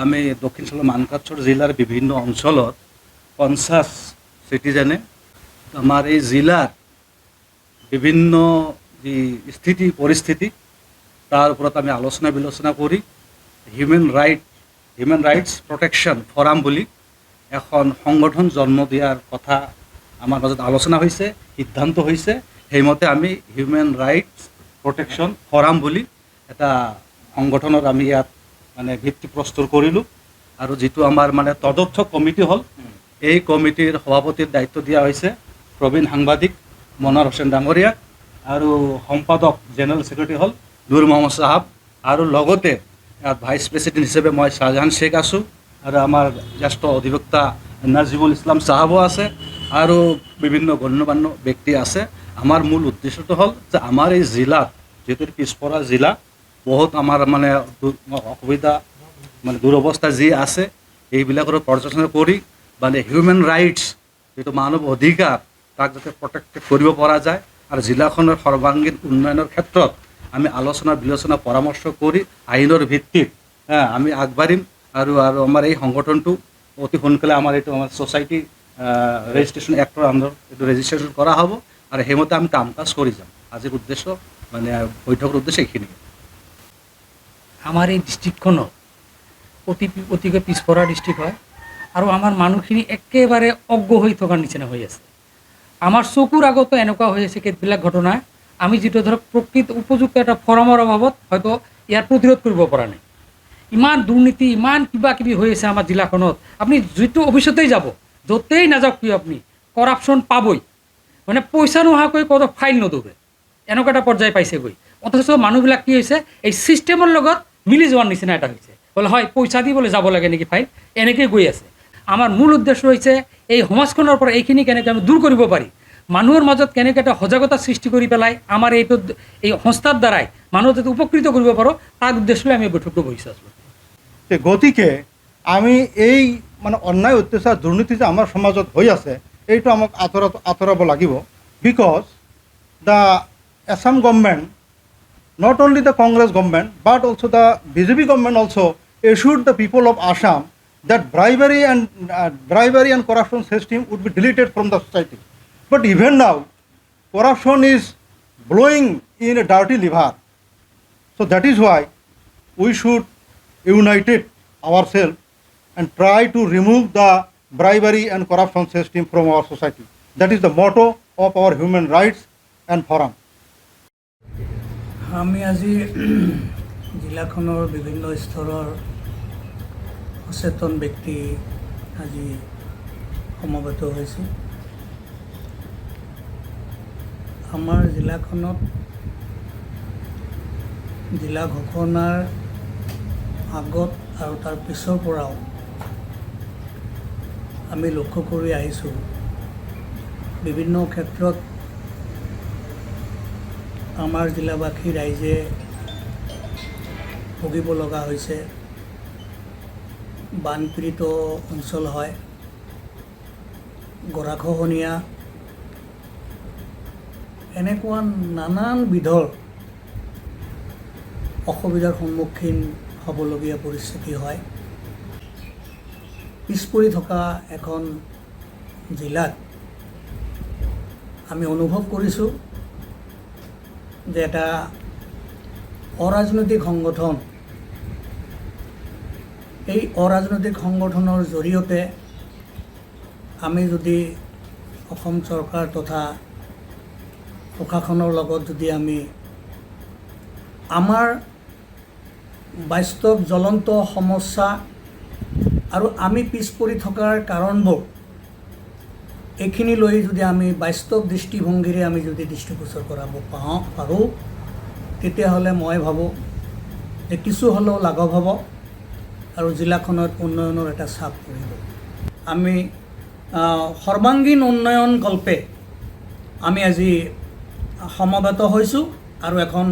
আমি দক্ষিণ মানকাছৰ জিলাৰ বিভিন্ন অঞ্চলত 50 চিটিজেনে আমাৰ এই জিলাৰ বিভিন্ন যি স্থিতি পৰিস্থিতি তাৰ ওপৰত আমি আলোচনা বিলোচনা কৰি হিউম্যান ৰাইটছ প্ৰটেকশ্যন ফৰাম বুলি এখন সংগঠন জন্ম দিয়াৰ কথা আমাৰ মাজত আলোচনা হৈছে, সিদ্ধান্ত হৈছে। সেইমতে আমি হিউম্যান ৰাইটছ প্ৰটেকশ্যন ফৰাম বুলি এটা সংগঠনৰ আমি ইয়াত মানে ভিত্তি প্ৰস্তুত কৰিলোঁ। আৰু যিটো আমাৰ মানে তদৰ্থ কমিটি হ'ল, এই কমিটিৰ সভাপতিৰ দায়িত্ব দিয়া হৈছে প্ৰবীণ সাংবাদিক মনোৱাৰ হোসেন ডাঙৰীয়াক, আৰু সম্পাদক জেনেৰেল ছেক্ৰেটাৰী হ'ল নুৰ মহম্মদ চাহাব, আৰু লগতে ইয়াত ভাইচ প্ৰেচিডেণ্ট হিচাপে মই শ্বাহজাহান শ্বেখ আছোঁ, আৰু আমাৰ জ্যেষ্ঠ অধিবক্তা নাজিবুল ইছলাম চাহাবো আছে, আৰু বিভিন্ন গণ্যমান্য ব্যক্তি আছে। আমাৰ মূল উদ্দেশ্যটো হ'ল যে আমাৰ এই জিলাত, যিহেতু পিছপৰা জিলা, বহুত আমাৰ মানে অসুবিধা মানে দুৰৱস্থা যি আছে এইবিলাকৰ পৰ্যালোচনা কৰি মানে হিউম্যান ৰাইটছ যিটো মানৱ অধিকাৰ তাক যাতে প্ৰটেক্টেড কৰিব পৰা যায়, আৰু জিলাখনৰ সৰ্বাংগীন উন্নয়নৰ ক্ষেত্ৰত আমি আলোচনা বিলোচনা পৰামৰ্শ কৰি আইনৰ ভিত্তিত আমি আগবাঢ়িম। আৰু আমাৰ এই সংগঠনটো অতি সোনকালে আমাৰ ছ'চাইটি ৰেজিষ্ট্ৰেশ্যন এক্টৰ আণ্ডাৰত এইটো ৰেজিষ্ট্ৰেশ্যন কৰা হ'ব, আৰু সেইমতে আমি কাম কাজ কৰি যাম। আজিৰ উদ্দেশ্য মানে বৈঠকৰ উদ্দেশ্য এইখিনি। আমাৰ এই ডিষ্ট্ৰিক্টখনত অতিকৈ পিছপৰা ডিষ্ট্ৰিক্ট হয়, আৰু আমাৰ মানুহখিনি একেবাৰে অজ্ঞ হৈ থকাৰ নিচিনা হৈ আছে। আমাৰ চকুৰ আগতো এনেকুৱা হৈ আছে কেতবিলাক ঘটনা, আমি যিটো ধৰক প্ৰকৃত উপযুক্ত এটা ফৰামৰ অভাৱত হয়তো ইয়াৰ প্ৰতিৰোধ কৰিব পৰা নাই। ইমান দুৰ্নীতি, ইমান কিবা কিবি হৈ আছে আমাৰ জিলাখনত। আপুনি যিটো অফিচতেই যাব, য'তেই নাযাওক কিয় আপুনি কৰাপশ্যন পাবই, মানে পইচা নোহোৱাকৈ ক'তো ফাইল নদৌৰে, এনেকুৱা এটা পৰ্যায় পাইছেগৈ। অথচ মানুহবিলাক কি হৈছে, এই ছিষ্টেমৰ লগত মিলি যোৱাৰ নিচিনা এটা হৈছে, বোলে হয় পইচা দিবলৈ যাব লাগে নেকি ফাইল, এনেকৈ গৈ আছে। আমাৰ মূল উদ্দেশ্য হৈছে এই সমাজখনৰ পৰা এইখিনি কেনেকৈ আমি দূৰ কৰিব পাৰি, মানুহৰ মাজত কেনেকৈ এটা সজাগতা সৃষ্টি কৰি পেলাই আমাৰ এই সংস্থাৰ দ্বাৰাই মানুহ যাতে উপকৃত কৰিব পাৰোঁ, তাৰ উদ্দেশ্য লৈ আমি বৈঠকটো বহিছোঁ আছোঁ। গতিকে আমি এই মানে অন্যায় অত্যাচাৰ দুৰ্নীতি যে আমাৰ সমাজত হৈ আছে, এইটো আমাক আঁতৰাব লাগিব। Because the Assam government, not only the Congress government, but also the BJP government also assured the people of Assam that bribery and corruption system would be deleted from the society. But even now, corruption is blowing in a dirty liver. So that is why we should unite ourselves and try to remove the bribery and corruption system from our society. That is the motto of our human rights and forum. আমি আজি জিলাখনৰ বিভিন্ন স্তৰৰ সচেতন ব্যক্তি আজি সমবেত হৈছোঁ। আমাৰ জিলাখনত জিলা ঘোষণাৰ আগত আৰু তাৰ পিছৰ পৰাও আমি লক্ষ্য কৰি আহিছোঁ, বিভিন্ন ক্ষেত্ৰত আমাৰ জিলাবাসী ৰাইজে ভুগিব লগা হৈছে। বানপীড়িত অঞ্চল হয়, গৰাখহনীয়া, এনেকুৱা নানান বিধৰ অসুবিধাৰ সন্মুখীন হ'বলগীয়া পৰিস্থিতি হয়। পিছ পৰি থকা এখন জিলাত আমি অনুভৱ কৰিছোঁ যে এটা অৰাজনৈতিক সংগঠন, এই অৰাজনৈতিক সংগঠনৰ জৰিয়তে আমি যদি অসম চৰকাৰ তথা প্ৰশাসনৰ লগত যদি আমি আমাৰ বাস্তৱ জ্বলন্ত সমস্যা আৰু আমি পিছ পৰি থকাৰ কাৰণবোৰ এইখিনি লৈ যদি আমি বাস্তৱ দৃষ্টিভংগীৰে আমি যদি দৃষ্টিগোচৰ কৰাব পাৰোঁ, তেতিয়াহ'লে মই ভাবোঁ যে কিছু হ'লেও লাঘৱ হ'ব আৰু জিলাখনত উন্নয়নৰ এটা চাপ পৰিব। আমি সৰ্বাংগীন উন্নয়ন কল্পে আমি আজি সমবেত হৈছোঁ, আৰু এখন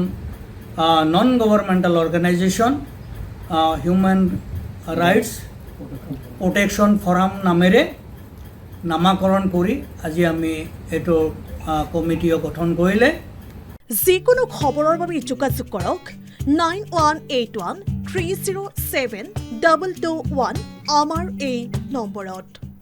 non governmental organisation human rights protection forum নামেৰে নামাকৰণ কৰি আজি আমি এইটো কমিটিও গঠন কৰিলে। যিকোনো খবৰৰ বাবে যোগাযোগ কৰক 9181 307 221 আমাৰ এই নম্বৰত।